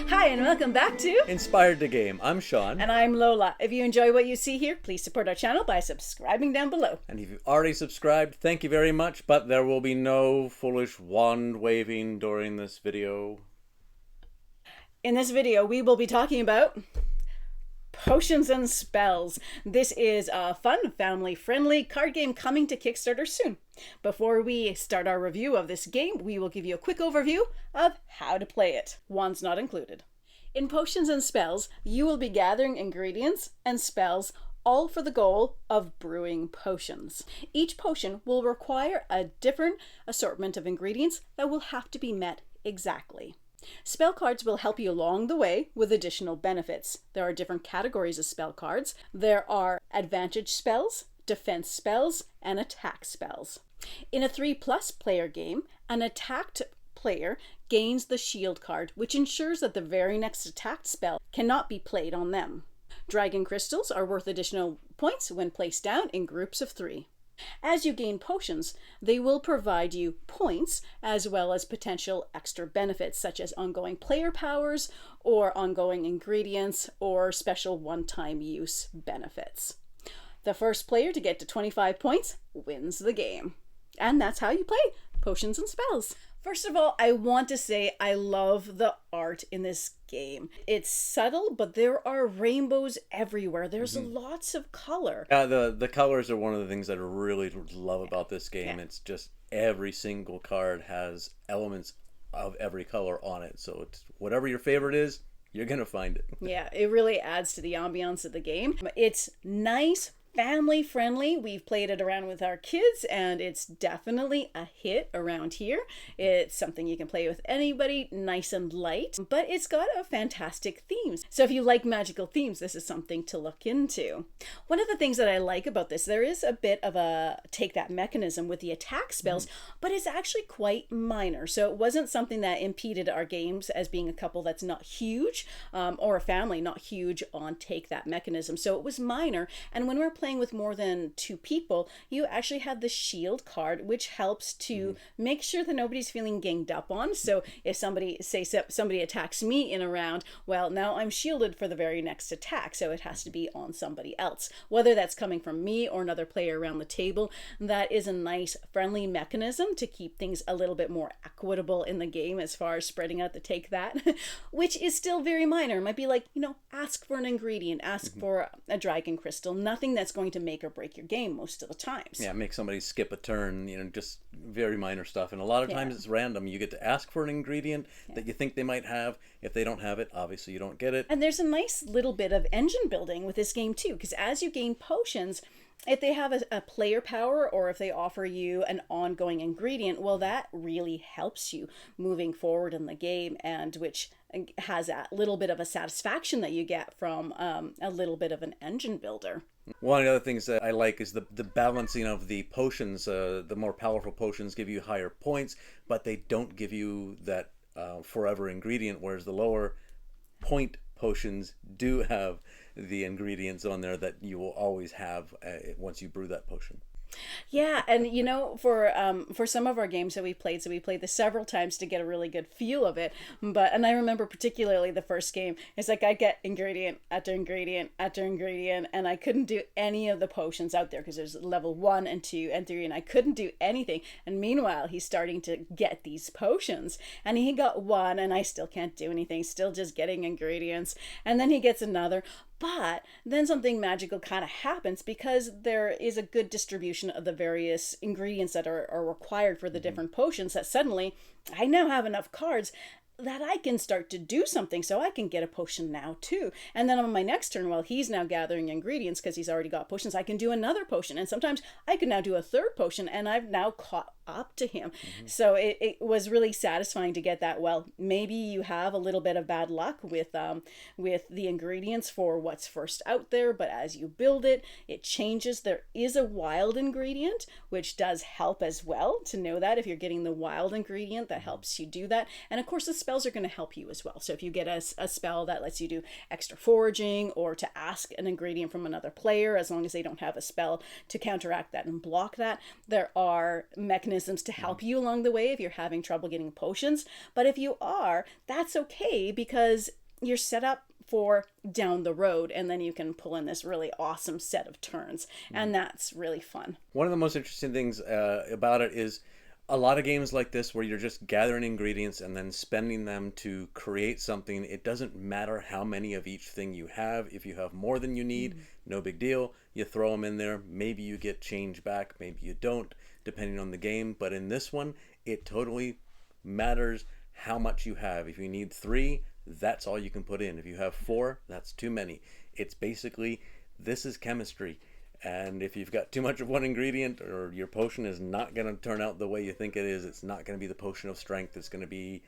Hi, and welcome back to Inspired to Game. I'm Sean. And I'm Lola. If you enjoy what you see here, please support our channel by subscribing down below. And if you've already subscribed, thank you very much, but there will be no foolish wand waving during this video. In this video, we will be talking about Potions and Spells. This is a fun, family-friendly card game coming to Kickstarter soon. Before we start our review of this game, we will give you a quick overview of how to play it. Wands not included. In Potions and Spells, you will be gathering ingredients and spells, all for the goal of brewing potions. Each potion will require a different assortment of ingredients that will have to be met exactly. Spell cards will help you along the way with additional benefits. There are different categories of spell cards. There are advantage spells, defense spells, and attack spells. In a 3+ player game, an attacked player gains the shield card, which ensures that the very next attacked spell cannot be played on them. Dragon crystals are worth additional points when placed down in groups of 3. As you gain potions, they will provide you points as well as potential extra benefits such as ongoing player powers or ongoing ingredients or special one-time use benefits. The first player to get to 25 points wins the game. And that's how you play Potions and Spells. First of all, I want to say I love the art in this game. It's subtle, but there are rainbows everywhere. There's lots of color. The colors are one of the things that I really love about this game. It's just every single card has elements of every color on it. So it's whatever your favorite is, you're going to find it. Yeah, it really adds to the ambiance of the game. It's nice, family friendly. We've played it around with our kids and it's definitely a hit around here. It's something you can play with anybody, nice and light, but it's got a fantastic themes. So if you like magical themes, this is something to look into. One of the things that I like about this, there is a bit of a take that mechanism with the attack spells, but it's actually quite minor. So it wasn't something that impeded our games as being a couple that's not huge, or a family not huge on take that mechanism. So it was minor. And when we're playing with more than 2 people, you actually have the shield card, which helps to make sure that nobody's feeling ganged up on. So if somebody attacks me in a round, well, now I'm shielded for the very next attack, so it has to be on somebody else, whether that's coming from me or another player around the table. That is a nice friendly mechanism to keep things a little bit more equitable in the game as far as spreading out the take that, which is still very minor. It might be like, ask for an ingredient, ask for a dragon crystal, nothing that's going to make or break your game most of the times. Yeah, make somebody skip a turn, just very minor stuff. And a lot of times it's random. You get to ask for an ingredient that you think they might have. If they don't have it, obviously you don't get it. And there's a nice little bit of engine building with this game too, because as you gain potions, if they have a player power or if they offer you an ongoing ingredient, well, that really helps you moving forward in the game, and which has that little bit of a satisfaction that you get from a little bit of an engine builder. One of the other things that I like is the balancing of the potions. The more powerful potions give you higher points, but they don't give you that forever ingredient, whereas the lower point potions do have the ingredients on there that you will always have once you brew that potion. Yeah, and for some of our games that we played, so we played this several times to get a really good feel of it. And I remember particularly the first game, it's like I get ingredient after ingredient after ingredient, and I couldn't do any of the potions out there because there's level 1 and 2 and 3, and I couldn't do anything. And meanwhile, he's starting to get these potions, and he got 1, and I still can't do anything, still just getting ingredients. And then he gets another. But then something magical kind of happens because there is a good distribution of the various ingredients that are required for the different potions, that suddenly I now have enough cards that I can start to do something, so I can get a potion now too. And then on my next turn, while he's now gathering ingredients because he's already got potions, I can do another potion. And sometimes I can now do a third potion, and I've now caught up to him. So it was really satisfying to get that. Well, maybe you have a little bit of bad luck with the ingredients for what's first out there, but as you build it, it changes. There is a wild ingredient, which does help as well to know that if you're getting the wild ingredient, that helps you do that. And of course, the spells are going to help you as well. So if you get a spell that lets you do extra foraging or to ask an ingredient from another player, as long as they don't have a spell to counteract that and block that, there are mechanisms mechanisms to help you along the way if you're having trouble getting potions. But if you are, that's okay, because you're set up for down the road, and then you can pull in this really awesome set of turns, and that's really fun. One of the most interesting things about it is a lot of games like this where you're just gathering ingredients and then spending them to create something. It doesn't matter how many of each thing you have. If you have more than you need, no big deal. You throw them in there. Maybe you get change back, maybe you don't, depending on the game. But in this one, it totally matters how much you have. If you need 3, that's all you can put in. If you have 4, that's too many. It's basically, this is chemistry. And if you've got too much of one ingredient, or your potion is not going to turn out the way you think it is, it's not going to be the potion of strength. It's going to be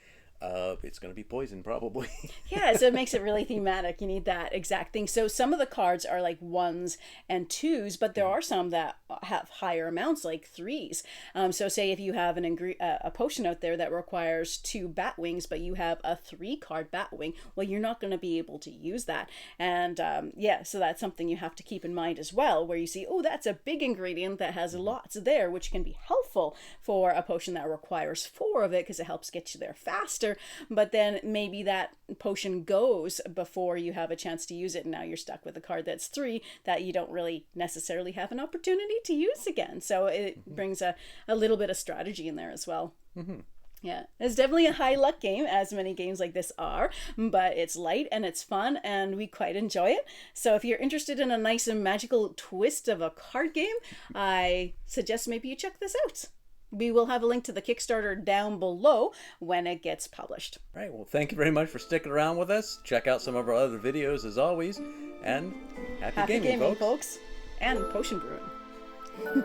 poison, probably. Yeah, so it makes it really thematic. You need that exact thing. So some of the cards are like 1s and 2s, but there are some that have higher amounts, like 3s. So say if you have a potion out there that requires 2 bat wings, but you have a 3-card bat wing, well, you're not going to be able to use that. And yeah, so that's something you have to keep in mind as well, where you see, oh, that's a big ingredient that has lots there, which can be helpful for a potion that requires 4 of it, because it helps get you there faster. But then maybe that potion goes before you have a chance to use it, and now you're stuck with a card that's 3 that you don't really necessarily have an opportunity to use again. So it brings a little bit of strategy in there as well. Yeah, it's definitely a high luck game, as many games like this are, but it's light and it's fun, and we quite enjoy it. So if you're interested in a nice and magical twist of a card game, I suggest maybe you check this out. We will have a link to the Kickstarter down below when it gets published. All right, well, thank you very much for sticking around with us. Check out some of our other videos as always, and happy gaming, folks. And potion brewing.